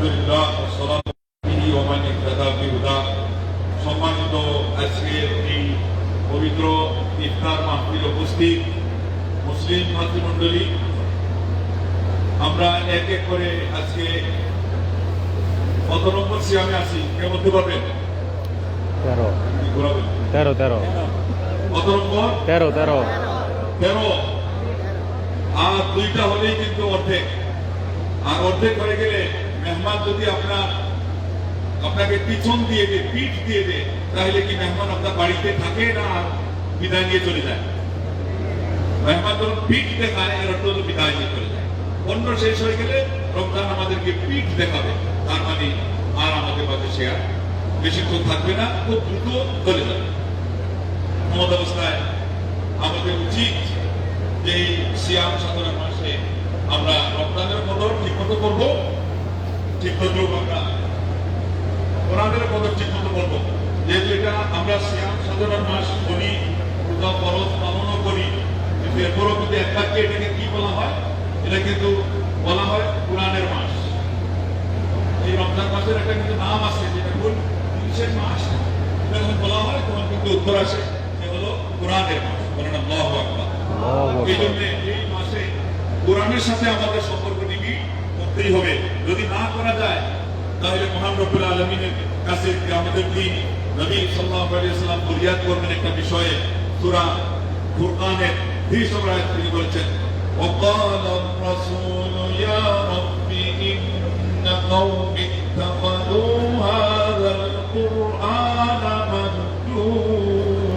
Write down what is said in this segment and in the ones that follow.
আলহামদুলিল্লাহ ওয়াসসালাতু আলাইহি ওয়া মান ইহতাদা বিহুদা। সম্মানিত আজকের এই পবিত্র ইফতার মাহফিল উপস্থিত মুসলিম ভাতৃমণ্ডলী, আমরা এক এক করে আজকে কত নম্বর সিয়ামে আছি কে বলতে পারবেন? 13 কত নম্বর? 13। আর দুইটা হলেই কিন্তু অর্ধেক। আর অর্ধেক হয়ে গেলে মেহমান যদি আপনাকে পিছন দিয়ে দেয়, পিঠ দিয়ে দেয়, তাহলে কি মেহমান আপনার বাড়িতে থাকে না বিদায় নিয়ে চলে যায়? মেহমান যখন পিঠ দেখায় এর অর্থ হলো বিদায় নিয়ে চলে যায়। অন্য শেষ হয়ে গেলে রমজান আমাদেরকে পিঠ দেখাবে, তার মানে আর আমাদের মাঝে সে আর বেশিক্ষণ থাকবে না, খুব দ্রুত চলে যাবে। এমন অবস্থায় আমাদের উচিত যে সিয়াম সাধনার মাসে আমরা রমজানের কদর ঠিক মতো করবো, ঠিক মতো আমরা কোরআনের কদর ঠিক মতো করবো। যেহেতু এটা আমরা সিয়াম সাধনার মাস করি, রোজা ফরজ পালনও করি, কিন্তু এরপরও কিন্তু এক বাক্যে এটাকে কি বলা হয়? এটা কিন্তু বলা হয় কোরআনের মাস। এই রমজান মাসের একটা কিন্তু নাম আছে, যেটা কোন জিনিসের মাস এটা যখন বলা হয় তখন কিন্তু উত্তর আসে সে হলো কোরআনের মাস। বলেন আল্লাহু আকবার। এই জন্য এই মাসে কোরআনের সাথে আমাদের সম্পর্ক নিবিড় করতেই হবে। যদি না করা যায় তাহলে মহান রব্বুল আলামিনের কাছে কিয়ামতের দিন নবী সাল্লাল্লাহু আলাইহি ওয়াসাল্লাম ফরিয়াদ করবেন একটা বিষয়ে। সূরা ফুরকানের 30 নম্বর আয়াত তিনি বলেছেন, وقال الرسول يا رب إن قومي اتخذوا هذا القرآن مهجورا।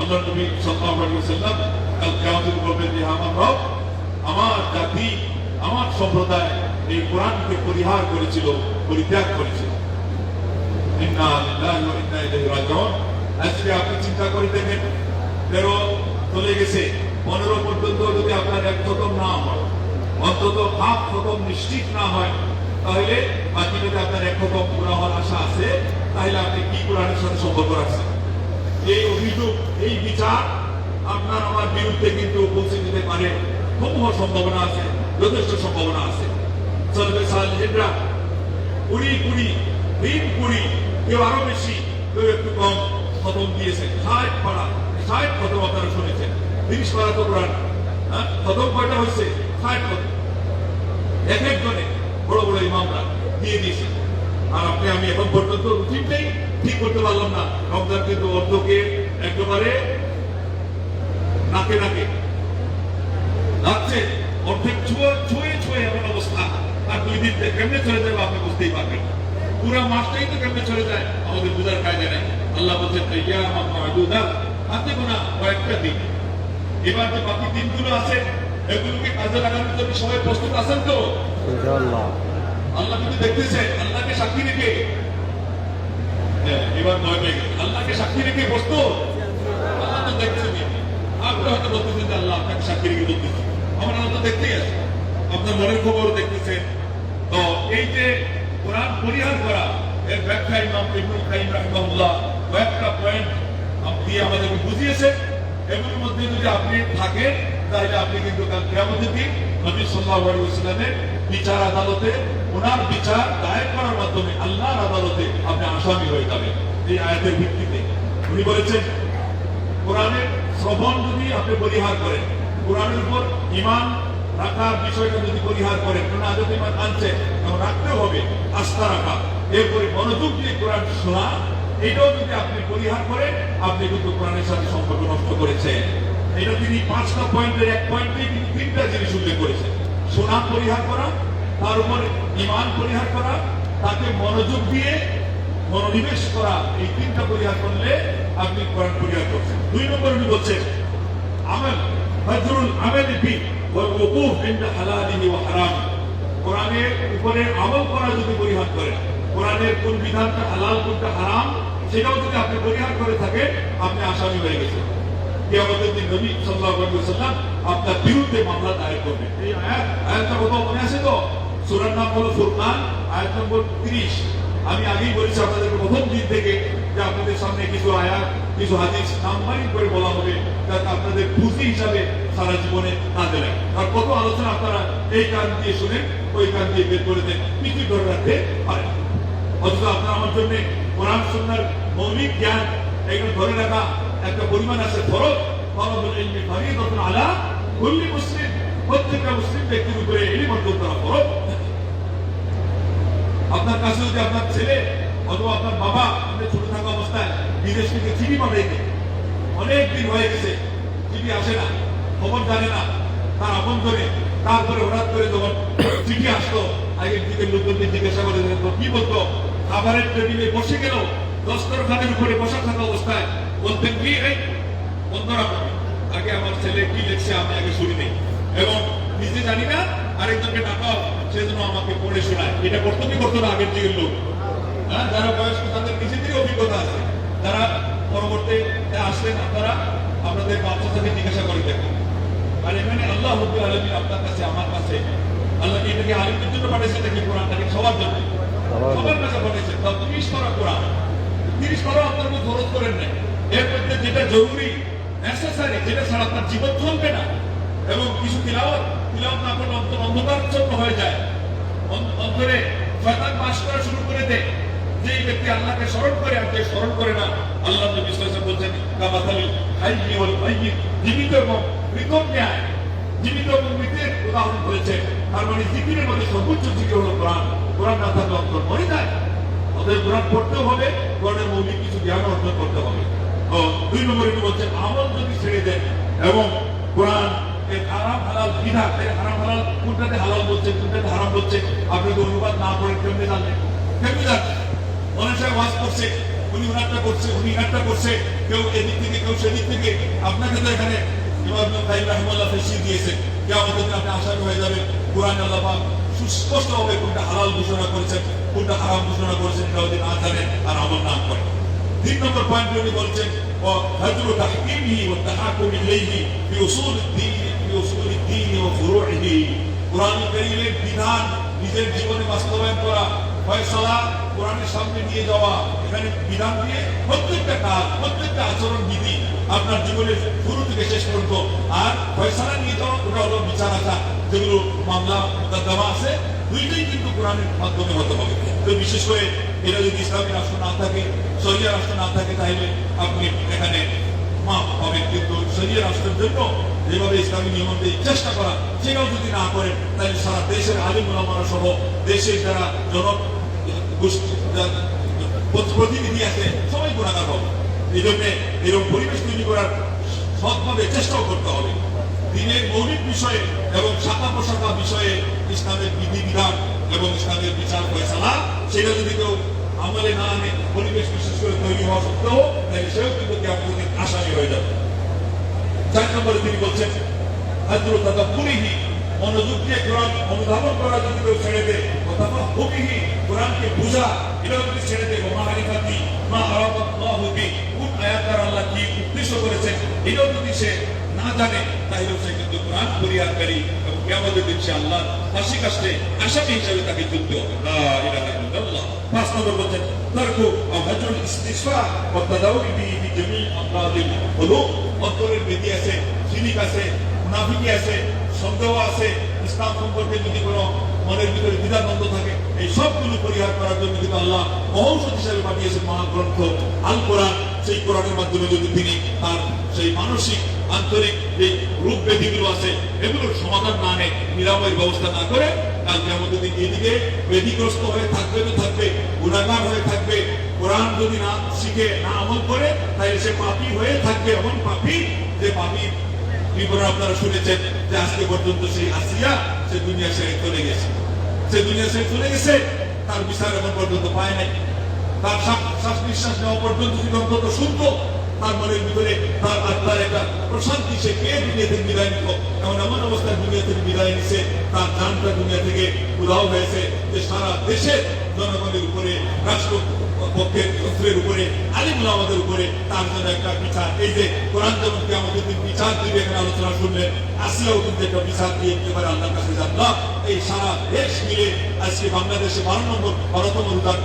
আল্লাহ নবী সাল্লাল্লাহু আলাইহি ওয়াসাল্লাম কাল কিয়ামতে বলবেন যে আমার রব, আমার জাতি, আমার সম্প্রদায় এই কোরআনকে পরিহার করেছিল, পরিত্যাগ করেছিল। ইন্না লিল্লাহি ওয়া ইন্না ইলাইহি রাজিউন। আজকে আপনি চিন্তা করে দেখেন, 13 চলে গেছে, 15 পর্যন্ত যদি আপনার এক খতম না হয়, অন্তত হাফ খতম নিশ্চিত না হয়, তাহলে বাকি যদি আপনার এক খতম পুরা হওয়ার আশা আছে, তাহলে আপনি কি কোরআনের সাথে সম্পর্ক রাখছেন? এই অভিযোগ, এই বিচার আপনার আমার বিরুদ্ধে কিন্তু পৌঁছে যেতে পারে, সমূহ সম্ভাবনা আছে, যথেষ্ট সম্ভাবনা আছে। চলবে সালেহরা 20 কেউ আরো বেশি, কেউ একটু কম খতম দিয়েছে। 60 খতম আপনারা শুনেছেন। 30 পারা তো কোরআন, খতম কয়টা হয়েছে? 60 খতম। এক একজনে বড় বড় ইমামরা দিয়ে দিয়েছে। আর আপনি আমি এখন পর্যন্ত রুটিনটাই ঠিক করতে পারলাম না। রমজান কিন্তু অর্ধকে একেবারে নাকে যাচ্ছে, অর্ধেক ছুঁয়ে এমন অবস্থা। আর 2 দিন কেমনে চলে যাবে আপনি বুঝতেই পারবেন। পুরা মাসটাই তো কেমনে চলে যায় আমাদের বুঝার কায়দা নেই। আল্লাহ বলছেন হাতে গোনা কয়েকটা দিন। এবার যে বাকি দিনগুলো আছে এগুলোকে কাজে লাগানোর জন্য সবাই প্রস্তুত আছেন তো? আল্লাহ কিন্তু দেখতেছে, আল্লাহকে সাক্ষী রেখে এবার ভয় পেয়ে গেছে। আল্লাহকে সাক্ষী রেখে প্রস্তুত? আল্লাহ তো দেখছেন। আপনি হয়তো বলতেছেন যে আল্লাহ আপনাকে সাক্ষী রেখে বলতেছে, আমার আল্লাহ তো দেখতেই আছে, আপনার মনের খবর দেখতেছেন। তো এই যে কোরআন পরিহার করা, এর ব্যাখ্যা ইমাম ইবনুল কাইয়িম রাহিমাহুল্লাহ কয়েকটা পয়েন্ট দিয়ে আমাদেরকে বুঝিয়েছেন। এগুলোর মধ্যে যদি আপনি থাকেন তাহলে আপনি কিন্তু কাল কিয়ামতের দিন নবী সাল্লাল্লাহু আলাইহি ওয়াসাল্লামের বিচার আদালতে, ওনার বিচার দায়ের করার মাধ্যমে আল্লাহর আদালতে আপনি আসামি হয়ে যাবেন। এই আয়াতের ভিত্তিতে উনি বলেছেন, কোরআনের শ্রবণ যদি আপনি পরিহার করেন, কোরআনের উপর ঈমান রাখার বিষয়টা যদি পরিহার করেন, কারণ আজ ঈমান আনছে তখন রাখতেও হবে, আস্থা রাখা, এরপরে মনোযোগ দিয়ে কোরআন শোনা, এটাও যদি আপনি পরিহার করেন, আপনি কিন্তু কোরআনের সাথে সম্পর্ক নষ্ট করেছেন। এটা তিনি 5টা পয়েন্টের এক পয়েন্টে কিন্তু 3টা জিনিস উল্লেখ করেছেন। শোনা পরিহার করা, তার উপর ঈমান পরিহার করা, তাকে মনোযোগ দিয়ে মনোনিবেশ করা, এই 3টা পরিহার করলে আপনি কোরআন পরিহার করছেন। 2 নম্বর উনি বলছেন আমল ফজরুল আমল বি ওয়াল ওকুফ ইনদা হালালিহি ওয়া হারামি। কোরআনের উপরে আমল করা যদি পরিহার করেন, কোরআনের কোন বিধানটা হালাল কোনটা হারাম সেটাও যদি আপনি পরিহার করে থাকেন, আপনি আসামি হয়ে গেছেন। কিয়ামতের দিন নবী সাল্লাল্লাহু আলাইহি ওয়াসাল্লাম আপনার বিরুদ্ধে মামলা দায়ের করবেন। এই আয়াতটা কথা মনে আছে তো? সূরার নাম হলো ফুরকান, আয়াত নম্বর 30। আমি আগেই বলেছি আপনাদের প্রথম দিন থেকে যে আপনাদের সামনে কিছু আয়াত, কিছু হাদিস নাম্বারিং করে বলা হবে, যাতে আপনাদের পুঁজি হিসাবে সারা জীবনে কাজে লাগে। আর কত আলোচনা আপনারা এই কারণ দিয়ে শুনেন। ওই কান দিয়ে বের করে দেন, কিছু ধরে রাখতে পারে না। অথচ আপনার আমার জন্য কোরআন সুন্নাহর মৌলিক জ্ঞান এগুলো ধরে রাখা একটা পরিমাণ আছে ফরজ। তলাবুল ইলমি ফরিদাতুন আলা কুল্লি মুসলিম, প্রত্যেকটা মুসলিম ব্যক্তির উপরে ইলম অর্জন করা ফরজ। আপনার কাছে যদি আপনার ছেলে অথবা আপনার বাবা আপনি ছোট থাকা অবস্থায় বিদেশ থেকে চিঠি পাঠাইতে, অনেক দিন হয়ে গেছে চিঠি আসে না, খবর জানে না তার আপন করে, তারপরে হঠাৎ করে যখন চিঠি আসতো আগের দিকে লোকজনকে জিজ্ঞাসা করে কি বলতো, খাবারের টেবিলে বসে গেল, দস্তরখানের উপরে বসা থাকা অবস্থায় বলতেন কি, এই বন্ধুরা আগে আমার ছেলে কি লিখছে আমি আগে শুনি নেই, এবং নিজে জানি না আরেকজনকে ডাকাও সেজন্য আমাকে পড়ে শোনায়। এটা করতো কি করতো না আগের দিকের লোক? হ্যাঁ, যারা বয়স্ক তাদের নিজেদেরই অভিজ্ঞতা আছে, যারা পরবর্তী আসলেন আপনারা আপনাদের বাচ্চাদেরকে জিজ্ঞাসা করে দেখুন। আর এখানে আল্লাহ রাব্বুল আলামিন আপনার কাছে আমার কাছে আল্লাহ এটাকে আলিমদের জন্য পাঠিয়েছে, নাকি কোরআনটাকে সবার জন্য, সবার কাছে পাঠিয়েছে। তাও 30 পারা কোরআন, 30 পারা আপনার মধ্যে খরচ করেন নাই। এর মধ্যে যেটা জরুরি নেসেসারি, যেটা ছাড়া আপনার জীবন চলবে না, এবং কিছু তিলাওয়াত না করলে অন্তর অন্ধকারচ্ছন্ন হয়ে যায়, অন্তরে শয়তান বাস করা শুরু করে দেয়। যে ব্যক্তি আল্লাহকে স্মরণ করে আর যে স্মরণ করে না, আল্লাহ নবী সাল্লাল্লাহু আলাইহি ওয়াসাল্লাম বলেছেন কামাসালিল হাইয়্যি ওয়াল মাইয়্যিত, জীবিত এবং মৃতর ন্যায়, জীবিত এবং মৃতের উদাহরণ করেছেন। তার মানে জিকিরের মধ্যে সর্বোচ্চ জিকির হলো কোরআন। কোরআন না থাকলে অন্তর মরে যায়। অতএব কোরআন পড়তেও হবে, কোরআনের মৌলিক কিছু জ্ঞান অর্জন করতে হবে। ও 2 নম্বরে কি বলছেন, আমল যদি ছেড়ে দেন এবং কোরআন হারাম হালাল বিধান, হারাম হালাল কোনটাতে হালাল বলছে কোনটাতে হারাম বলছে আপনি তো অনুবাদ না করে কেমনে জানলেন? কেমনে জানলেন? অনেক সময় ওয়াজ করছে, উনি উনারটা করছে, উনি ইনারটা করছে, কেউ এদিক থেকে কেউ সেদিক থেকে। আপনাকে তো এখানে ইমাম ইবনে কাইয়িম রাহিমাহুল্লাহ ফেসিয়ে দিয়েছে, কিয়ামতের দিন আপনি আশায় হয়ে যাবেন। কোরআন আল্লাহ পাক সুস্পষ্টভাবে কোনটা হালাল ঘোষণা করেছেন, কোনটা হারাম ঘোষণা করেছেন, এটা যদি না জানেন আর আমল না করেন। 3 নম্বর পয়েন্ট উনি বলছেন হাজরু তাহকিমিহি ওয়া তাহাকুমি ইলাইহি ফি উসুলিদ-দ্বীন ফি উসুলিদ-দ্বীন ওয়া ফুরুইহি। কোরআন কারীমের বিধান নিজের জীবনে বাস্তবায়ন করা, ফয়সালা কোরআনের সামনে নিয়ে যাওয়া, এখানে বিধান দিয়ে প্রত্যেকটা কাজ, প্রত্যেকটা আচরণ বিধি আপনার জীবনের শুরু থেকে শেষ পর্যন্ত। আর ফয়সালা নিয়ে যাওয়া ওটা হলো বিচার আচার, যেগুলো মামলা মোকদ্দমা আছে, দুইটাই কিন্তু কোরআনের মাধ্যমে হতে হবে। তো বিশেষ করে এটা যদি ইসলামী রাষ্ট্র না থাকে, শরিয়া রাষ্ট্র না থাকে, তাহলে আপনি এখানে মাফ হবেন। কিন্তু শরিয়া রাষ্ট্রের জন্য যেভাবে ইসলামী নিয়ম অনুযায়ী চেষ্টা করা, সেটাও যদি না করেন, তাহলে সারা দেশের আলিম উলামারা সহ দেশের যারা প্রতিনিধি আছে সবাই গুণাগার হবে। এই জন্য এরকম পরিবেশ তৈরি করার সৎভাবে চেষ্টাও করতে হবে। দিনের মৌলিক বিষয়ে এবং শাখা প্রশাখা বিষয়ে ইসলামের বিধিবিধান এবং ইসলামের বিচার ফয়সালা, সেটা যদি কেউ আমলে না আনে, পরিবেশ বিশেষ করে তৈরি হওয়া সত্ত্বেও, তাহলে সেও কিন্তু কিয়ামতের আসামি হয়ে যাবে। 4 নম্বরে তিনি বলছেন হাজরু তাদাব্বুরিহি, মনোযোগ দিয়ে কোরআন অনুধাবন করা যদি কেউ ছেড়ে দেয়, অথবা হুবিহি, কোরআনকে বুঝা এটাও যদি ছেড়ে দেয়, মারিফাতি মা আরাদাল্লাহু বি, কোন আয়াত দ্বারা আল্লাহ কি উদ্দেশ্য করেছেন এটাও যদি সে না জানে, তাহলে সে কিন্তু কোরআন পরিহারকারী এবং কিয়ামতের দিন সে আল্লাহর ফাঁসি কাস্টে আসামি হিসেবে তাকে চলতে হবে। লা ইলাহা ইল্লাল্লাহ। 5 নম্বর বলছেন তারকু হাজরুল ইস্তিশফা ওয়া তাদাউরি বি জামি আমরাদিল কুলুব। অন্তরের ব্যাধি আছে, শিরিক আছে, মুনাফিকি আছে, সন্দেহ আছে, ইসলাম সম্পর্কে যদি কোনো মনের ভিতরে দ্বিধাদ্বন্দ্ব থাকে, এই সবগুলো পরিহার করার জন্য কিন্তু আল্লাহ ঔষধ হিসেবে পাঠিয়েছেন মহাগ্রন্থ আল কোরআন। সেই কোরআনের মাধ্যমে যদি তিনি তার সেই মানসিক আন্তরিক যে রূপ ব্যাধিগুলো আছে এগুলোর সমাধান না নেয়, নিরাময়ের ব্যবস্থা না করে, কালকে আমাদের এদিকে ব্যাধিগ্রস্ত হয়ে থাকবে তো থাকবে, গুণাগার হয়ে থাকবে। কোরআন যদি না শিখে না আমল করে, তাহলে সে পাপী হয়ে থাকবে। এমন পাপী যে পাপী বিবরণ আপনারা শুনেছেন যে আজকে পর্যন্ত সেই আসিয়া সে দুনিয়া ছেড়ে চলে গেছে, সে দুনিয়া ছেড়ে চলে গেছে, তার বিচার এখন পর্যন্ত পায় নাই। তার শ্বাস নিঃশ্বাস নেওয়া পর্যন্ত যদি অন্তত শুনতো, তার মনের ভিতরে তার আত্মার একটা প্রশান্তি, সে কে দুনিয়া থেকে বিদায় নিত। এমন অবস্থায় দুনিয়া থেকে বিদায় নিছে, তার জানটা দুনিয়া থেকে উধাও হয়েছে, যে সারা দেশের জনগণের উপরে, রাষ্ট্র পক্ষের তন্ত্রের উপরে, আলিম উলামাদের উপরে তার জন্য একটা বিচার। এই যে কোরআন যেমন কিয়ামতের দিন বিচার দিবে, এখানে আলোচনা শুনলেন, আসিয়াও কিন্তু একটা বিচার দিয়ে একেবারে আল্লাহর কাছে জানলাম। এই সারা দেশ মিলে আজকে বাংলাদেশে 12তম রোজার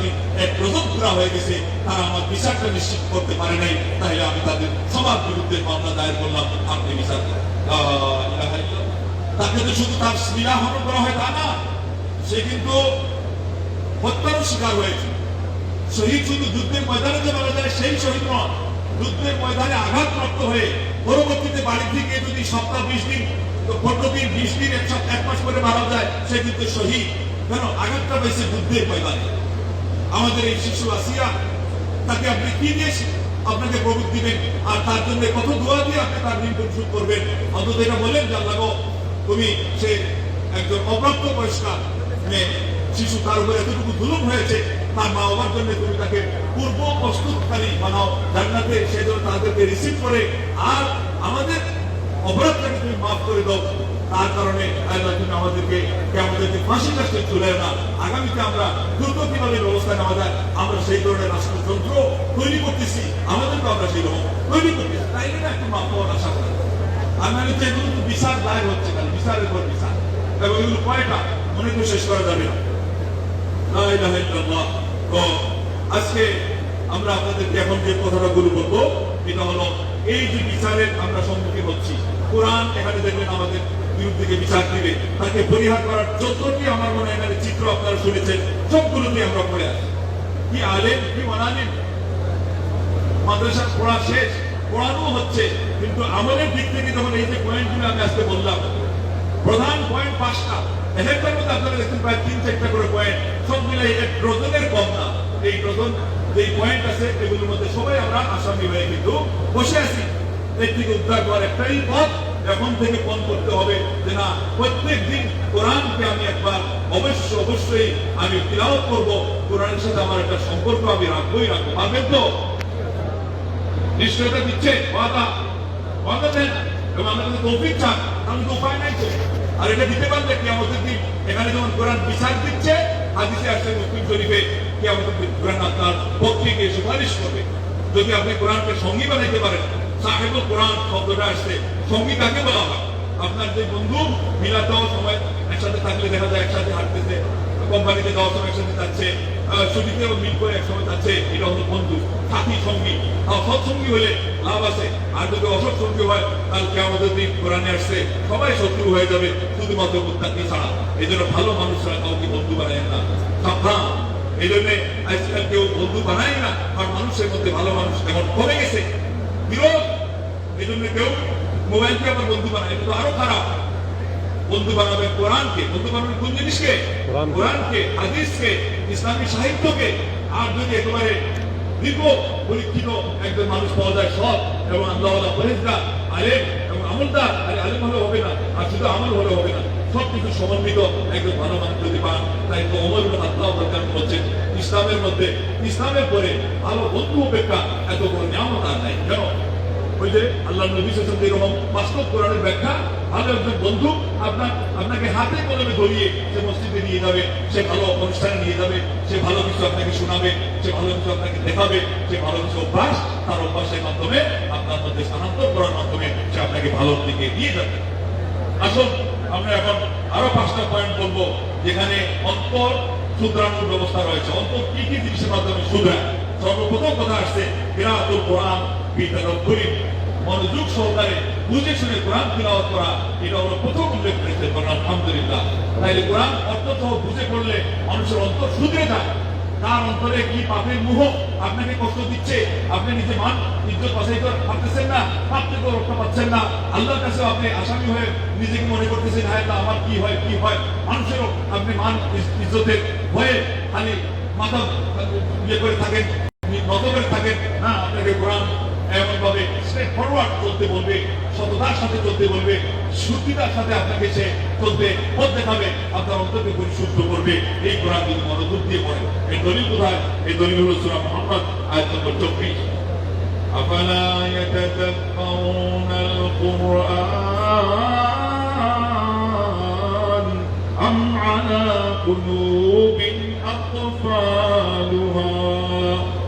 এক প্রথম পুরা হয়ে গেছে, তারা আমার বিচারটা নিশ্চিত করতে পারে নাই, তাহলে আমি তাদের সবার বিরুদ্ধে মামলা দায়ের করলাম, আপনি বিচার করেন। তাকে তো শুধু তার নিরাহরণ করা হয় তা না, সে কিন্তু হত্যার শিকার হয়েছে। শহীদ শুধু যুদ্ধের ময়দানে যে মারা যায় সেই শহীদ নয়, যুদ্ধের ময়দানে আঘাতপ্রাপ্ত হয়ে পরবর্তীতে বাড়ি থেকে যদি সপ্তাহ 20 দিন 15 দিন 20 দিন এক মাস করে মারা যায়, সে কিন্তু শহীদ। কেন? আঘাতটা পেয়েছে যুদ্ধের ময়দানে। আমাদের এই শিশু আসিয়া, তাকে আপনি কি দিয়ে আপনাকে প্রভুত দিবেন, আর তার জন্য কত দোয়া দিয়ে আপনি তার ঋণ পরিশোধ করবেন? অন্তত এটা বলেন যে আল্লাহ গো, তুমি সে একজন অপ্রাপ্ত বয়স্কার মেয়ে শিশু, তার উপরে এতটুকু জুলুম হয়েছে, তার মা বাবার জন্য তুমি তাকে পূর্ব প্রস্তুতকারী বানাও জান্নাতে, সেই জন্য তাদেরকে রিসিভ করে আর আমাদের অপরাধটাকে তুমি মাফ করে দাও। তার কারণে আল্লাহ তুমি আমাদেরকে আমাদেরকে ফাঁসি কাছে চলে না, আগামীতে আমরা দ্রুত কিভাবে ব্যবস্থা নেওয়া যায় আমরা সেই ধরনের রাষ্ট্রযন্ত্র তৈরি করতেছি, আমাদেরকে আমরা সেই রকম তৈরি করতেছি। তাই না একটু মাফ পাওয়ার আশা করি। আমি হচ্ছে এগুলো তো বিচার দায়ের হচ্ছে, খালি বিচারের পর বিচার, এবং এগুলো কয়টা মনে করে শেষ করা যাবে না। তো আজকে আমরা আপনাদেরকে এখন যে কথাটা বলবো এটা হলো, এই যে বিচারের আমরা সম্মুখীন হচ্ছি, কোরআন এখানে দেখবেন আমাদের বিরুদ্ধে বিচার দিবে, তাকে পরিহার করার যতটি আমার মনে হয় এখানে চিত্র আপনারা শুনেছেন, সবগুলোতে আমরা পড়ে আসি। কি আলেম কি মানালেন, মাদ্রাসা পড়া শেষ, পড়ানো হচ্ছে, কিন্তু আমলের দিক থেকে যখন এই যে পয়েন্টগুলো আমি আজকে বললাম, প্রধান পয়েন্ট 5টা, একটার মধ্যে আপনারা দেখছেন প্রায় 3-4টা করে পয়েন্ট, সব মিলে এক ডজনের কম না। এই ডজন যে পয়েন্ট আছে এগুলোর মধ্যে সবাই আমরা আসামি হয়ে কিন্তু বসে আছি। এর থেকে উদ্ধার করার একটাই পথ, এখন থেকে পণ করতে হবে যে না, প্রত্যেক দিন কোরআনকে আমি একবার অবশ্যই আমি তিলাওয়াত করব, কোরআনের সাথে আমার একটা সম্পর্ক আমি রাখবোই রাখবো। পারবেন তো? নিশ্চয়তা দিচ্ছে, ওয়াদা দেন, এবং আমাদের তৌফিক চান, তাহলে তো উপায় নাই তো। আর এটা দিতে পারলে কি আমাদের দিন এখানে যেমন কোরআন বিচার দিচ্ছে, হাদিসে আসছে মুসলিম শরীফে কি আমাদের কোরআন আপনার পক্ষে গিয়ে সুপারিশ করবে। যদি আপনি কোরআনকে সঙ্গী বানাইতে পারেন, সাহেবুল কোরআন শব্দটা আসছে, সঙ্গী কাকে বলা হয়? আপনার যে বন্ধু মিলাতেও সময় একসাথে থাকলে দেখা যায় একসাথে হাঁটতেছে, কোম্পানিতে যাওয়ার সময় একসাথে যাচ্ছে, ছুটিতেও মিল করে একসময় যাচ্ছে, এটা হলো বন্ধু, সাথী, সঙ্গী। সৎসঙ্গী হলে লাভ আছে, আর যদি অসৎ সঙ্গী হয় তাহলে কিয়ামতের দিন কোরআনে আসছে সবাই শত্রু হয়ে যাবে শুধুমাত্র মুত্তাকি ছাড়া। এই জন্য ভালো মানুষরা কাউকে বন্ধু বানায় না, সাবধান। এই জন্য আজকাল কেউ বন্ধু বানায় না, কারণ মানুষের মধ্যে ভালো মানুষ এখন কমে গেছে, বিরোধ। এই জন্য কেউ মোবাইলকে আবার বন্ধু বানায়, এটা তো আরো খারাপ। বন্ধু বানাবে কোরআনকে, বন্ধু বানাবে কোন জিনিসকে? কোরআনকে, হাদিসকে, ইসলামী সাহিত্যকে। আর যদি একেবারে দীর্ঘ পরীক্ষিত একজন মানুষ পাওয়া যায়, সৎ এবং আল্লাহওয়ালা পরেজগার, আলেম এবং আমলদার, আলেম হলে হবে না, আর শুধু আমল হলে হবে না, সবকিছু সমন্বিত একজন ভালো মানুষ যদি পান, তাই তো ওমর ইবনে খাত্তাব রাদিয়াল্লাহু বলছেন, ইসলামের মধ্যে, ইসলামের পরে ভালো বন্ধু অপেক্ষা এত বড় নিয়ামত আর নাই। কেন? ওই যে আল্লাহ নবী সাল্লাল্লাহু আলাইহি ওয়াসাল্লাম বাস্তব কোরআনের ব্যাখ্যা, ভালো একজন বন্ধু আপনাকে হাতে কলমে ধরিয়ে সে মসজিদে নিয়ে যাবে, সে ভালো অনুষ্ঠানে নিয়ে যাবে, সে ভালো কিছু আপনাকে শোনাবে, সে ভালো কিছু আপনাকে দেখাবে, সে ভালো কিছু অভ্যাস তার অভ্যাসের মাধ্যমে আপনার মধ্যে স্থানান্তর করার মাধ্যমে সে আপনাকে ভালোর দিকে নিয়ে যাবে। আসুন আমরা এখন আরো 5টা পয়েন্ট বলবো যেখানে অন্তর শুধরানোর ব্যবস্থা রয়েছে। অন্তর কি কি জিনিসের মাধ্যমে শুধরায়? সর্বপ্রথম কথা আসছে কিরাআতুল কোরআন বিতাদাব্বুরি, মনোযোগ সহকারে বুঝে শুনে কোরআন তিলাওয়াত করা, এটা হলো প্রথম উল্লেখ করেছে। আলহামদুলিল্লাহ। তাইলে কোরআন অর্থ সহ বুঝে পড়লে মানুষের অন্তর শুধরে যায়। তার অন্তরে কি পাপের মোহ আপনাকে কষ্ট দিচ্ছে, আপনি নিজে মান ইজ্জত বাছাই করে পারতেছেন না, পাপ থেকে রক্ষা পাচ্ছেন না, আল্লাহর কাছে আপনি আসামি হয়ে নিজেকে মনে করতেছেন হায় তা আমার কি হয় কি হয়, মানুষেরও আপনি মান ইজ্জতের ভয়ে খালি মাথা ইয়ে করে থাকেন, নত করে থাকেন না। আপনাকে কোরআন এমন ভাবে স্ট্রেট ফরওয়ার্ড চলতে বলবে, সততার সাথে চলতে বলবে, শুদ্ধিতার সাথে আপনাকে সে চলতে পথ দেখাবে, আপনার অন্তরকে পরিশুদ্ধ করবে। এই কোরআন যদি মনোযোগ দিয়ে পড়ে। এই দলিল কোথায়? এই দলিল হলো সূরা মুহাম্মদ আয়াত নম্বর 24। আফালা ইয়াতাদাব্বারুনাল কুরআন আম আলা কুলুবিন আকফালুহা।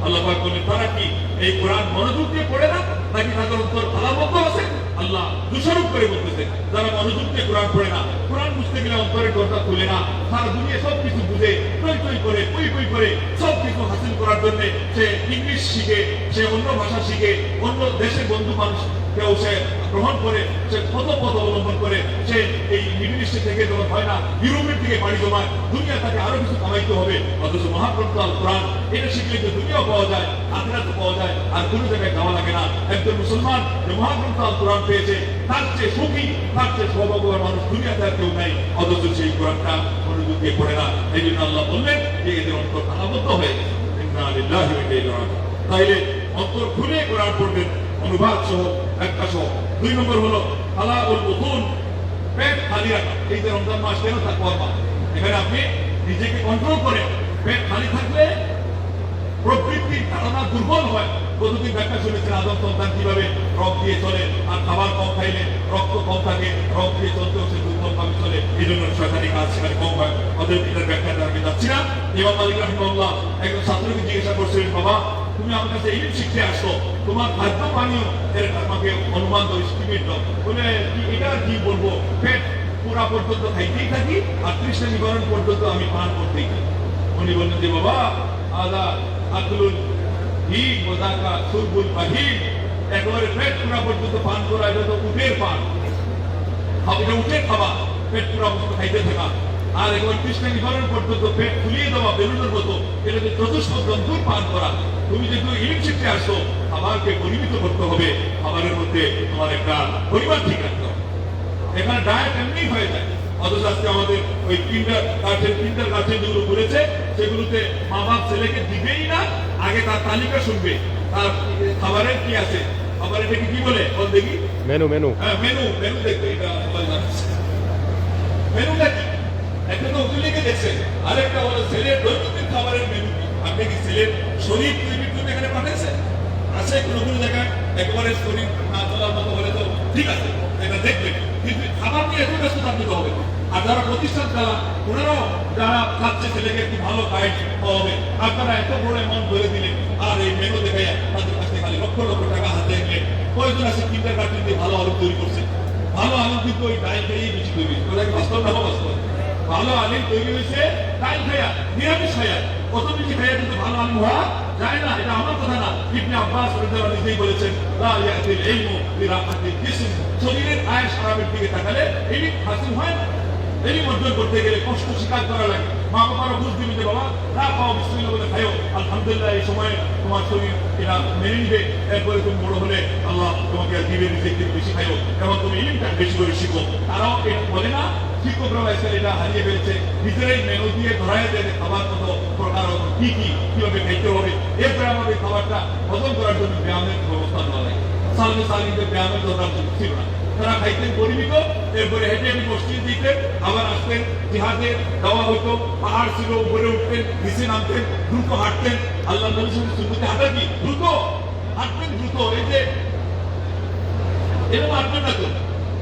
আল্লাহ পাক বলেন, তারা কি এই কোরআন মনোযোগ দিয়ে পড়ে না, নাকি তাদের অন্তর তালাবদ্ধ আছে? আল্লাহ দোষারোপ করে বলতেছে যারা মনোযোগ দিয়ে কোরআন পড়ে না, কোরআন বুঝতে গেলে অন্তরের দরজা খুলে না, সারা দুনিয়া সবকিছু বুঝে টই করে পই করে সবকিছু হাসিল করার জন্য সে ইংলিশ শিখে, সে অন্য ভাষা শিখে, অন্য দেশের বন্ধু মানুষ কেউ সে গ্রহণ করে, সে কত পথ অবলম্বন করে, সে এই মিডল ইস্টে থেকে যখন হয় না ইউরোপের দিকে পাড়ি জমায়, দুনিয়া তাকে আরো কিছু কামাইতে হবে। অথচ মহাগ্রন্থ আল কোরআন এটা শিখলে যে দুনিয়াও পাওয়া যায়, আখিরাতও পাওয়া যায়, আর কোনো জায়গায় যাওয়া লাগে না। একজন মুসলমান যে মহাগ্রন্থ আল কোরআন পেয়েছে তার চেয়ে সুখী, তার চেয়ে সৌভাগ্যবান মানুষ দুনিয়াতে আর কেউ নাই। অথচ সেই কোরআনটা মনোযোগ দিয়ে পড়ে না। এই জন্য আল্লাহ বললেন যে এদের অন্তর তালাবদ্ধ হয়ে গেছে। তাইলে অন্তর খুলে কোরআন পড়বেন, অনুবাদ সহ, ব্যাখ্যা সহ। 2 নম্বর হলো আলা উল বুতুন, পেট খালি রাখা। এই যে রমজান মাস কেন তাকওয়ার মাস, এখানে আপনি নিজেকে কন্ট্রোল করে পেট খালি থাকলে প্রবৃত্তির ধারণা দুর্বল হয়। প্রতিদিন ব্যাখ্যা শুনেছেন আদম সন্তান কিভাবে রক দিয়ে চলে, আর খাবার কম খাইলে রক্ত কম থাকে, রক দিয়ে চলতেও সে দুর্বল ভাবে চলে, এই জন্য শয়তানি কাজ সেখানে কম হয়। অতএব এটার ব্যাখ্যাটা আমি যাচ্ছি না। ইমাম মালিক রাহিমাহুল্লাহ একজন ছাত্রকে জিজ্ঞাসা করছিলেন, বাবা তুমি আমার কাছে ইলম শিখতে আসছো, তোমার খাদ্য পানীয় এর আমাকে অনুমান দাও, এস্টিমেট দাও। বলে এটা কি বলবো, পেট পুরা পর্যন্ত খাইতেই থাকি আর তৃষ্ণা নিবারণ পর্যন্ত আমি পান করতেই থাকি। উনি বললেন যে বাবা আদা আকলুল হিম ওয়াদাকা সুরবুল বাহিম, একেবারে পেট পুরা পর্যন্ত পান করা এটা তো উটের পান, এটা উটের খাবার, পেট পুরা পর্যন্ত খাইতে থাকা। আর একেবারে তৃষ্ণা নিবারণ পর্যন্ত পেট ফুলিয়ে দেওয়া বেলুনের মতো, এটা যে চতুষ্প জন্তুর পান করা। তুমি যেহেতু ইলিম শিখতে আসছো, খাবারকে পরিমিত করতে হবে, খাবারের মধ্যে তোমার একটা পরিমাণ ঠিক রাখতে হবে। এখানে ডায়েট এমনি হয়ে যায়। অথচ আজকে আমাদের ওই কিন্ডার গার্ডেন যেগুলো বলেছে, সেগুলোতে মা বাপ ছেলেকে দিবেই না, আগে তার তালিকা শুনবে, তার খাবারের কি আছে, খাবারের দেখি কি বলে বল দেখি, মেনু মেনু হ্যাঁ মেনু মেনু দেখবে। এটা মেনুটা কি, একটা তো উঠে লিখে দেখছে, আরেকটা হলো ছেলের দৈনন্দিন খাবারের মেনু কি। আপনি কি ছেলের শরীর তৈরির জন্য এখানে পাঠাইছেন? আছে কোনো কোনো জায়গায় একেবারে শরীর না চলার মতো হলে তো ঠিক আছে, এটা দেখবেন, কিন্তু খাবার নিয়ে এত ব্যস্ত থাকতে হবে। আর যারা প্রতিষ্ঠান চালা, ওনারাও যারা খাচ্ছে ছেলেকে একটু ভালো গাইড হবে, আপনারা এত বড় অ্যামাউন্ট ধরে দিলেন, আর এই মেনু দেখে তাদের কাছে খালি লক্ষ লক্ষ টাকা হাতে এনে কয়েকজন আছে কিন্ডার গার্ডেন দিয়ে ভালো আলু তৈরি করছে। ভালো আলু কিন্তু ওই ডাইল খেয়েই বেশি তৈরি হয়েছে, ওটা বাস্তব না বাস্তব। ভালো আলু তৈরি হয়েছে ডাইল খাইয়া, নিরামিষ খাইয়া, কত বেশি খাইয়া কিন্তু ভালো আলু হওয়া যায় না। এটা আমার কথা না, ইবনে আব্বাস রাদিয়াল্লাহু আনহু নিজেই বলেছেন, লা ইয়াতিল ইলমু বিরাহাতিল জিসম, শরীরের আয়েশ আরামের দিকে তাকালে ইলম হাসিল হয় না। ইলম অর্জন করতে গেলে কষ্ট স্বীকার করা লাগে। মা বাবারা বুঝ দিবে যে বাবা না খাও, বিসমিল্লাহ বলে খাও, আলহামদুলিল্লাহ এই সময়ে তোমার শরীর এটা মেনে নিবে, এরপরে তুমি বড় হলে আল্লাহ তোমাকে দিবে রিজিক বেশি খাইও, এবং তুমি ইলমটা বেশি করে শিখো। তারাও এটা বলে না, শিক্ষকরাও আজকাল এটা হারিয়ে ফেলছে, নিজেরাই মেনু দিয়ে ধরাই দেয় খাবার কত প্রকার, কি কি কিভাবে খাইতে হবে। এরপরে আমাদের খাবারটা হজম করার জন্য ব্যায়ামের ব্যবস্থা দেওয়া লাগে। সালমে ব্যায়ামের দরকার ছিল না, তারা খাইতেন পরিমিত, এরপরে হেঁটে হেঁটে মসজিদ দিতেন, আবার আসতেন, জিহাদে দেওয়া হতো, পাহাড় ছিল উপরে উঠতেন, নিচে নামতেন, দ্রুত হাঁটতেন। আল্লাহ নবী সুন্নতে হাঁটা কি দ্রুত হাঁটতেন, দ্রুত এই যে এরকম হাঁটতেন না তো,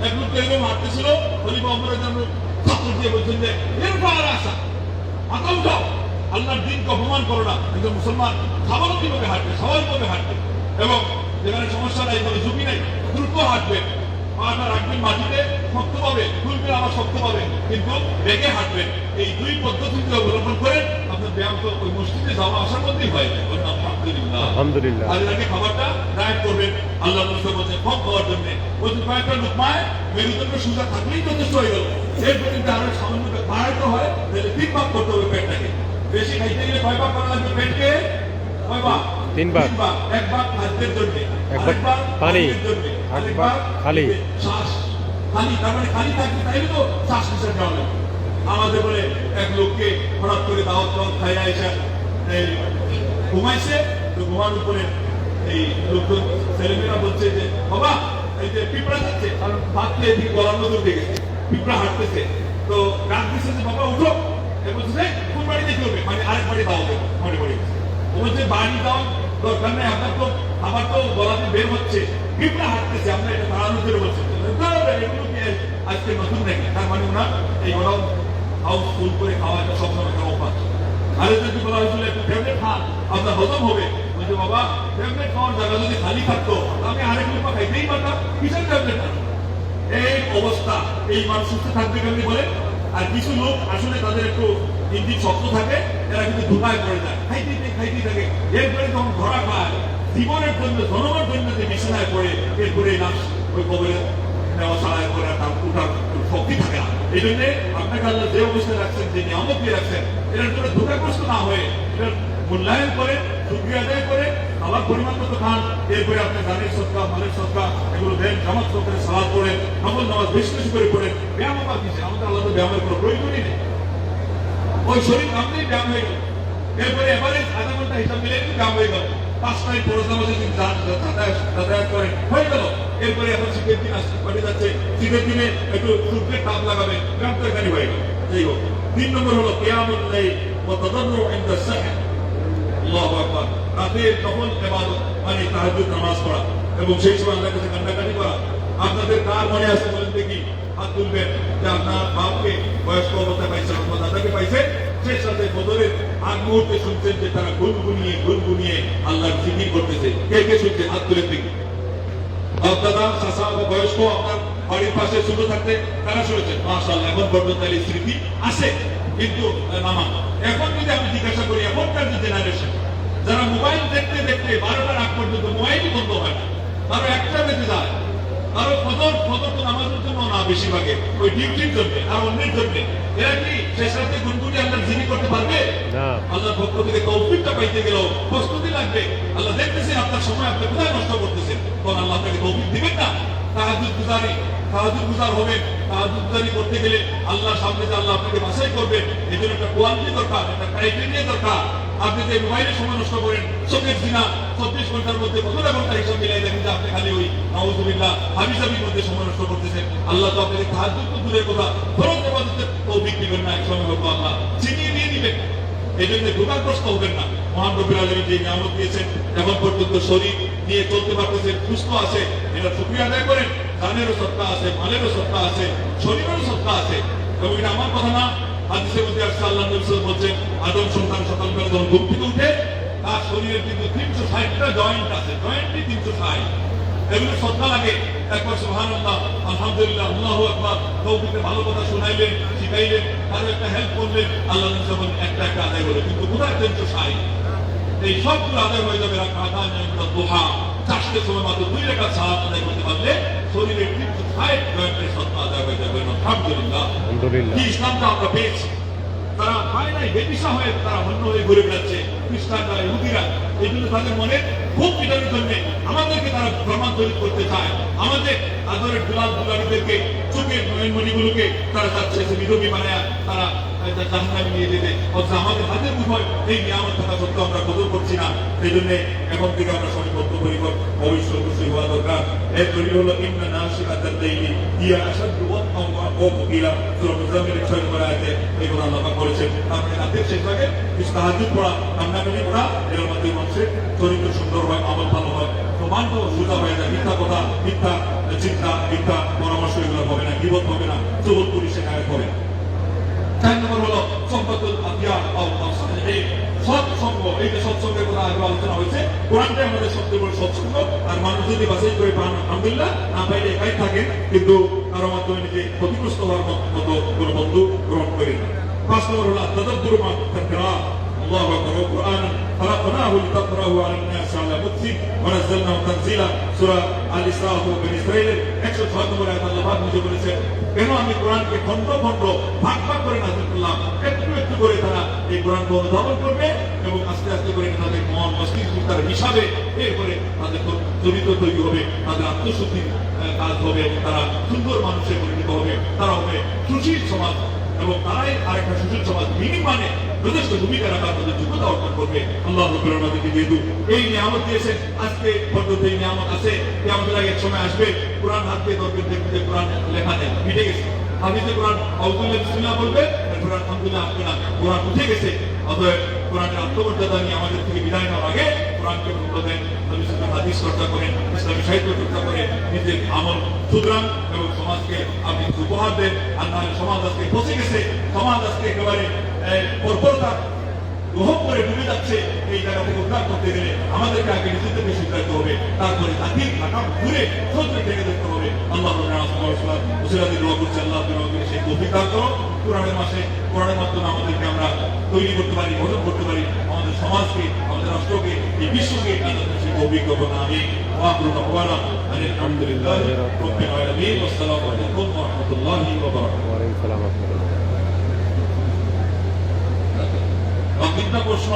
এক লোক এরকম হাঁটতেছিল, খলিফা ওমর যেন ছাত্র দিয়ে বলছেন যে এরকম আর আসা মাথা উঠাও, আল্লাহর দিনকে অপমান করো না। একজন মুসলমান খাবারও কিভাবে হাঁটবে, স্বাভাবিকভাবে হাঁটবে, এবং যেখানে সমস্যা নাই, কোনো ঝুঁকি নাই, দ্রুত হাঁটবেন, পাটা রাখবেন মাটিতে শক্তভাবে, তুলবেন আবার শক্তভাবে, কিন্তু রেগে হাঁটবেন। এই দুই পদ্ধতি অবলম্বন করে আপনার ব্যায়াম তো ওই মসজিদে যাওয়া আসার মধ্যেই হয়ে যায়। আলহামদুলিল্লাহ। আর আগে খাবারটা ডায়েট করবেন, আল্লাহ নবী বলছেন কম খাওয়ার জন্য, বলছেন কয়েকটা লোকমায় মেরুদণ্ড সোজা থাকলেই যথেষ্ট হয়ে গেল। এরপর কিন্তু আরো সামান্য বাড়াইতে হয়, তাহলে 3 ভাগ করতে হবে পেটটাকে। বেশি খাইতে গেলে কয় ভাগ করা লাগবে পেটকে? কয় ভাগ? 3 ভাগ। 1 ভাগ খাদ্যের জন্য, এক ভাগ পানি, এক ভাগ খালি শ্বাস, খালি তার মানে খালি থাকবে, তাইলে তো শ্বাস নিঃশ্বাস যাওয়া লাগবে। আমাদের বলে এক লোককে হঠাৎ করে দাওয়াত খাইয়া এসে ঘুমাইছে, তো ঘুমানোর উপরে এই লোকজন ছেলেমেয়েরা বলছে যে বাবা এই যে পিঁপড়া যাচ্ছে, কারণ ভাবতে এদিকে গলার মধ্যে উঠে গেছে, পিঁপড়া হাঁটতেছে, তো ডাক দিচ্ছে যে বাবা উঠো। বলছে কোন বাড়িতে কি হবে, মানে আরেক বাড়ি দাও দেবো, মনে পড়ে গেছে। ও বলছে বাড়ি দাও দরকার নেই, আপনার তো খাবার তো গলাতে বের হচ্ছে, পিঁপড়া হাঁটতেছে, আমরা এটা বাড়ানোর জন্য বলছি। এগুলো কি আজকে নতুন নাকি? তার মানে ওনার এই গরম হাউস ফুল করে খাওয়া এটা সবসময় একটা অভ্যাস। আরে যদি বলা হয়েছিল একটু ট্যাবলেট খান আপনার হজম হবে, বলছে বাবা ট্যাবলেট খাওয়ার জায়গা যদি খালি থাকতো আমি আরেক রূপা খাইতেই পারতাম, কিসের ট্যাবলেট খান? এই অবস্থা, এই মানুষ সুস্থ থাকবে কেমনি বলে? আর কিছু লোক আসলে তাদের একটু ইঞ্জিন শক্ত থাকে, এরা কিন্তু ধোকায় পড়ে যায়, খাইতেই থাকে, এরপরে যখন ধরা খায় জীবনের জন্য জনগণের জন্য যে বিছানায় পড়ে এরপরে লাশ ওই কবরে নেওয়া ছাড়া করে তার উঠার শক্তি থাকে না। এই জন্য আপনাকে আল্লাহ যে অবস্থায় রাখছেন, যে নিয়ামত দিয়ে রাখছেন, এটার জন্য ধোকাগ্রস্ত না হয়ে এটার মূল্যায়ন করে, শুকরিয়া আদায় করে, আবার পরিমাণ মতো খান। এরপরে আপনি গানের সৎকা, মালের সৎকা এগুলো দেন, জামাত করে সালাদ পড়েন, নফল নামাজ বেশি বেশি করে পড়েন। ব্যায়াম আবার দিচ্ছে, আমাদের আল্লাহ তো ব্যায়ামের কোনো প্রয়োজনই নেই। ওই শরীর কামতেই ব্যায়াম হয়ে গেল। এরপরে এভারেজ আধা ঘন্টা হিসাব মিলে ব্যায়াম হয়ে গেল। 5 মিনিট ফরজ নামাজে যদি যাতায়াত করেন হয়ে গেল। এরপরে এখন শীতের দিন আসতে পারে যাচ্ছে, শীতের দিনে একটু সূর্যের তাপ লাগাবে, ব্যায়াম তো এখানে হয়ে গেল। যাই হোক, 3 নম্বর হলো কিয়ামুল লাইল ওয়া তাদাররু ইনদা সাহর। আল্লাহু আকবার। রাতের নফল ইবাদত মানে তাহাজ্জুদ নামাজ পড়া এবং সেই সময় আল্লাহর কাছে কান্নাকাটি করা। আপনাদের কার মনে আছে বলেন দেখি, হাত তুলবেন যে আপনার বাপকে বয়স্ক অবস্থায় পাইছেন অথবা দাদাকে পাইছেন, সেই সাথে বদরের আগ মুহূর্তে শুনছেন যে তারা গুনগুনিয়ে আল্লাহর জিকির করতেছে। কে কে শুনছেন হাত তুলে দেখি। দাদা চাচা বা বয়স্ক আপনার বাড়ির পাশে ছোট থাকতে তারা শুনেছেন, মাশাআল্লাহ। এখন পর্যন্ত এই স্মৃতি আছে, কিন্তু নামা এখন যদি আমি জিজ্ঞাসা করি, এখনকার যে জেনারেশন যারা মোবাইল দেখতে দেখতে 12টার আগ পর্যন্ত মোবাইলই বন্ধ হয় না, তারও একটা বেঁচে যায়, তারও ফজর তো নামাজের জন্য না, বেশিরভাগে ওই ডিউটির জন্য আর অন্যের জন্য। এরা কি শেষ রাতে গুনগুনি আল্লাহর জিকির করতে পারবে? আল্লাহর পক্ষ থেকে তৌফিকটা পাইতে গেলেও প্রস্তুতি লাগবে। আল্লাহ দেখতেছেন আপনার সময় আপনি কোথায় নষ্ট করতেছেন, তখন আল্লাহ আপনাকে তৌফিক দিবেন না। তাহাজ্জুদ গুজার হবেন। তাহাজ্জুদ গুজারি করতে গেলে আল্লাহর সামনে যে আল্লাহ আপনাকে বাছাই করবেন, এই জন্য একটা কোয়ালিটি দরকার, একটা ক্রাইটেরিয়া দরকার। আপনি যে মোবাইলে সময় নষ্ট করেন, চোখের জিনা 24 ঘন্টার মধ্যে কতটা ঘন্টা হিসাব মিলাই দেখেন যে আপনি খালি ওই নাউযুবিল্লাহ হাবিজাবির মধ্যে সময় নষ্ট করতেছেন। আল্লাহ তো আপনাকে তাহাজ্জুদ তো দূরের কথা, ফরজ ইবাদতের তৌফিক দিবেন না, এক সময় হয়তো আল্লাহ চিনিয়ে দিয়ে দিবেন। এই জন্য ধোঁকাগ্রস্ত হবেন না। মহান রব্বুল আলামিন যে নিয়ামত দিয়েছেন, এখন পর্যন্ত শরীর নিয়ে চলতে পারতেছেন, সুস্থ আছে, এটা শুকরিয়া আদায় করেন। জানেরও সত্তা আছে, মালেরও সত্তা আছে, শরীরেরও সত্তা আছে। এবং এটা আমার কথা না, হাদিসের মধ্যে আসছে আল্লাহ নবী সাল্লাল্লাহু আলাইহি ওয়াসাল্লাম বলছেন, আদম সন্তান সকালবেলা যখন ঘুম থেকে উঠে তার শরীরে কিন্তু 360টা জয়েন্ট আছে, জয়েন্টই 360। এগুলো সত্তা লাগে। একবার সুবহানাল্লাহ, আলহামদুলিল্লাহ, আল্লাহু আকবার, তৌফিকে ভালো কথা শুনাইলেন, শিখাইলেন, কারো একটা হেল্প করলেন, আল্লাহ নবী যখন একটা আদায় হলো। কিন্তু কোথায় 360? এই সবগুলো আদায় হয়ে যাবে রাকাতান মিনাদ দুহা, 4টার সময় মাত্র 2 রাকাত সালাত আদায় করতে পারলে শরীরের 360 জয়েন্টের সত্তা আদায় হয়ে যাবে। আলহামদুলিল্লাহ, কি ইসলামটা আমরা পেয়েছি। তারা হয় নাই বেদিশা হয়ে তারা অন্য হয়ে ঘুরে বেড়াচ্ছে, খ্রিস্টানরা, ইহুদিরা। এই জন্য তাদের মনে খুব পিটানোর জন্য আমাদেরকে তারা প্রমাণিত করতে চায়। আমাদের আদরের দুলারিদেরকে, চোখের নয়নমণিগুলোকে তারা যাচ্ছে বিধবী বানায় তারা জাহান্নামে নিয়ে যেতে। অথচ আমাদের হাতের মুঠোয় এই নিয়ামত থাকা সত্ত্বেও আমরা কদর করছি না। এই জন্য এখন থেকে আমরা সংকল্প পরিকর অবশ্যই হওয়া দরকার। এর দলিল হলো ইন্না নাশিআতাল লাইলি হিয়া আশাদ্দু ওয়াতআন ওয়া কিলা, সূরা মুজাম্মিলের 6 নম্বর আয়াতে এই কথা আল্লাহ পাক বলেছেন। আমরা রাতের শেষ ভাগে তাহাজ্জুদ পড়া, কান্নাকাটি করা, এর মাধ্যমে মানুষের চরিত্র সুন্দর হয়, আমল ভালো হয়, প্রমাণ তো সোজা হয়ে যায়। মিথ্যা কথা, মিথ্যা চিন্তা, মিথ্যা পরামর্শ এগুলো হবে না, গীবত হবে না, চুগলখড়ি শেখায় হবে। 4 নম্বর হলো সম্পদুল আদিয়া সৎসঙ্গ। এই যে সৎসঙ্গের কথা আগে আলোচনা হয়েছে, কোরআনটাই আমাদের সবচেয়ে বড় সৎসঙ্গ। আর মানুষ যদি বাছাই করে পান আলহামদুলিল্লাহ, না পাইলে একাই থাকেন, কিন্তু কারো মাধ্যমে নিজে ক্ষতিগ্রস্ত হওয়ার মতো কোনো বন্ধু গ্রহণ করেন না। 5 নম্বর হলো তাদাব্বুরু মা তাকরা। আল্লাহু আকবার। কুরআন খালাকনাহু লিতাকরাহু আলান নাসি আলা মুকসিন ওয়া নাযালনাহু তানজিলা। সূরা আল ইসরা বনী ইসরাঈলের 106 নম্বর আয়াত আল্লাহ পাক নিজে বলেছেন, কেন আমি কোরআনকে খন্ড খন্ড ভাগ ভাগ করে নাযিল করলাম। একটু একটু করে তারা এই কোরআনকে অনুধাবন করবে এবং আস্তে আস্তে করে তাদের মন মস্তিষ্ক তার হিসাবে, এরপরে তাদের চরিত্র তৈরি হবে, তাদের আত্মশুদ্ধির কাজ হবে এবং তারা সুন্দর মানুষে পরিণত হবে। তারা হবে সুশীল সমাজ এবং তারাই আরেকটা সুশীল সমাজ নির্মাণে যথেষ্ট ভূমিকা রাখার তাদের যোগ্যতা অর্জন করবে। আল্লাহ রাব্বুল আলামিন যেহেতু এই নিয়ামত দিয়েছেন, আজকে পর্যন্ত এই নিয়ামত আছে, কিয়ামতের আগে এক সময় আসবে কোরআন হাত দিয়ে ধরবে, দেখবে কোরআন লেখা নেই, মিটে গেছে। হাদিসে কোরআন আউযুবিল্লাহি বিসমিল্লাহ বলবে, এরপর আলহামদুলিল্লাহ আসবে না, কোরআন উঠে গেছে। অতএব কোরআনের আত্মমর্যাদা নিয়ে আমাদের থেকে বিদায় নেওয়ার আগে কোরআনকে মূল্য দেন, নবী সাল্লাল্লাহু হাদিস চর্চা করেন, ইসলামী সাহিত্য চর্চা করেন, নিজের আমল সুতরাং এবং সমাজকে আপনি উপহার দেন। আর নাহলে সমাজ আজকে পচে গেছে, সমাজ আজকে একেবারে বর্বরতা গ্রহণ করে ডুবে যাচ্ছে, এই জায়গা থেকে উদ্ধার করতে গেলে আমাদেরকে আগে নিজেদেরকে সিদ্ধান্ত হবে, তারপরে জাতির আকাম ঘুরে সত্যি থেকে দেখতে হবে। আল্লাহ ওসিলাদের দোয়া করছে, আল্লাহ সেই তৌফিক দান করো। কোরআনের মাসে কোরআনের মাধ্যমে আমাদেরকে আমরা তৈরি করতে পারি, গঠন করতে পারি, আমাদের সমাজকে, আমাদের রাষ্ট্রকে, এই বিশ্বকে সেই তৌফিক দেবো না। আমি আলহামদুলিল্লাহ রাব্বিল আলামিন। আসসালামু আলাইকুম ওয়া রাহমাতুল্লাহি ওয়া বারাকাতুহু। ওয়ালাইকুম সালাম। তিনটা প্রশ্ন